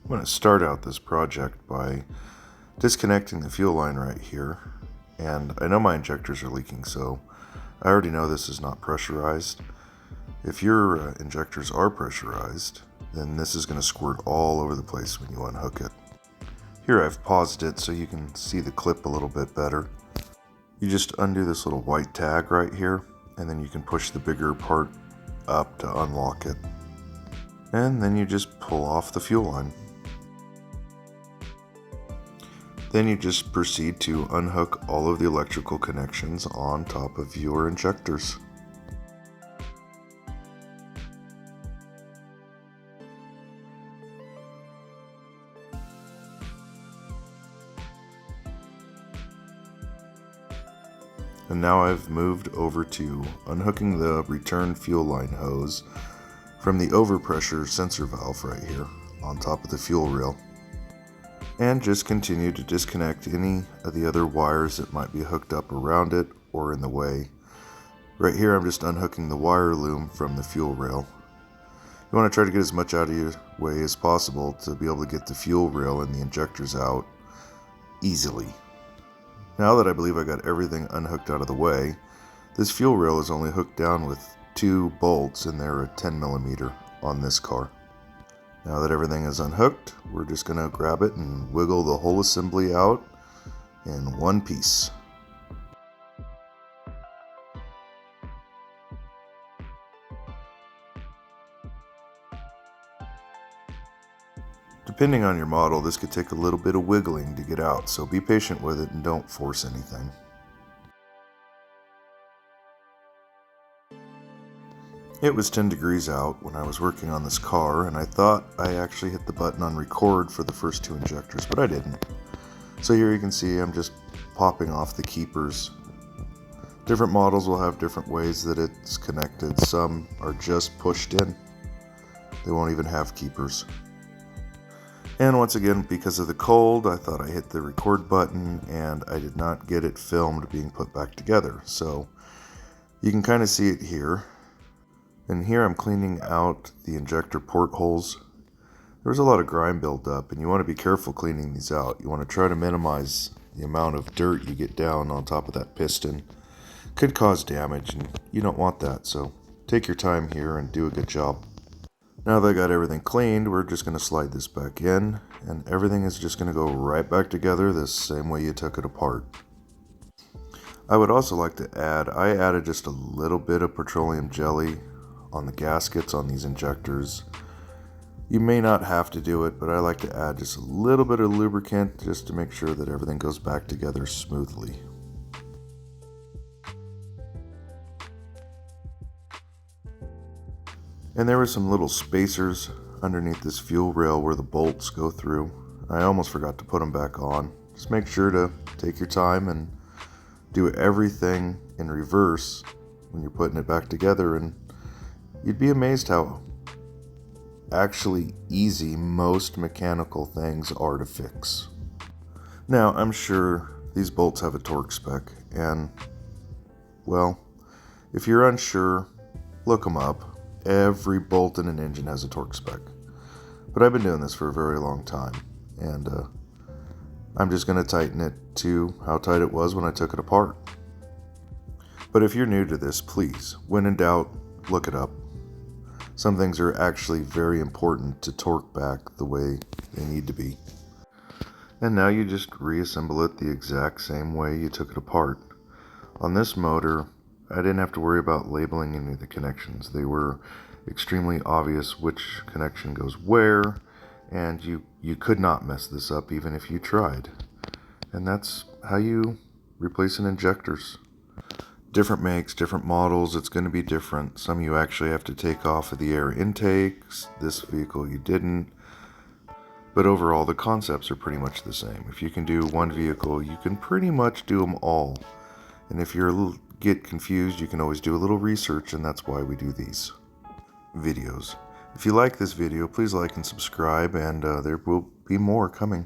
I'm going to start out this project by disconnecting the fuel line right here, and I know my injectors are leaking, so I already know this is not pressurized. If your injectors are pressurized, then this is going to squirt all over the place when you unhook it. Here I've paused it so you can see the clip a little bit better. You just undo this little white tag right here, and then you can push the bigger part up to unlock it. And then you just pull off the fuel line. Then you just proceed to unhook all of the electrical connections on top of your injectors. And now I've moved over to unhooking the return fuel line hose from the overpressure sensor valve right here on top of the fuel rail. And just continue to disconnect any of the other wires that might be hooked up around it or in the way. Right here I'm just unhooking the wire loom from the fuel rail. You want to try to get as much out of your way as possible to be able to get the fuel rail and the injectors out easily. Now that I believe I got everything unhooked out of the way, this fuel rail is only hooked down with 2 bolts, and they're a 10mm on this car. Now that everything is unhooked, we're just going to grab it and wiggle the whole assembly out in one piece. Depending on your model, this could take a little bit of wiggling to get out, so be patient with it and don't force anything. It was 10 degrees out when I was working on this car, and I thought I actually hit the button on record for the first 2 injectors, but I didn't. So here you can see I'm just popping off the keepers. Different models will have different ways that it's connected. Some are just pushed in. They won't even have keepers. And once again, because of the cold, I thought I hit the record button and I did not get it filmed being put back together. So you can kind of see it here. And here I'm cleaning out the injector portholes. There's a lot of grime built up, and you want to be careful cleaning these out. You want to try to minimize the amount of dirt you get down on top of that piston. Could cause damage, and you don't want that, so take your time here and do a good job. Now that I got everything cleaned, we're just going to slide this back in, and everything is just going to go right back together the same way you took it apart. I would also like to add, I added just a little bit of petroleum jelly on the gaskets on these injectors. You may not have to do it, but I like to add just a little bit of lubricant just to make sure that everything goes back together smoothly. And there were some little spacers underneath this fuel rail where the bolts go through. I almost forgot to put them back on. Just make sure to take your time and do everything in reverse when you're putting it back together, and you'd be amazed how actually easy most mechanical things are to fix. Now, I'm sure these bolts have a torque spec, and, well, if you're unsure, look them up. Every bolt in an engine has a torque spec. But I've been doing this for a very long time, and I'm just going to tighten it to how tight it was when I took it apart. But if you're new to this, please, when in doubt, look it up. Some things are actually very important to torque back the way they need to be. And now you just reassemble it the exact same way you took it apart. On this motor, I didn't have to worry about labeling any of the connections. They were extremely obvious which connection goes where, and you could not mess this up even if you tried. And that's how you replace an injectors. Different makes, different models, it's going to be different. Some you actually have to take off of the air intakes. This vehicle you didn't. But overall, the concepts are pretty much the same. If you can do one vehicle, you can pretty much do them all. And if you're get confused, you can always do a little research, and that's why we do these videos. If you like this video, please like and subscribe, and there will be more coming.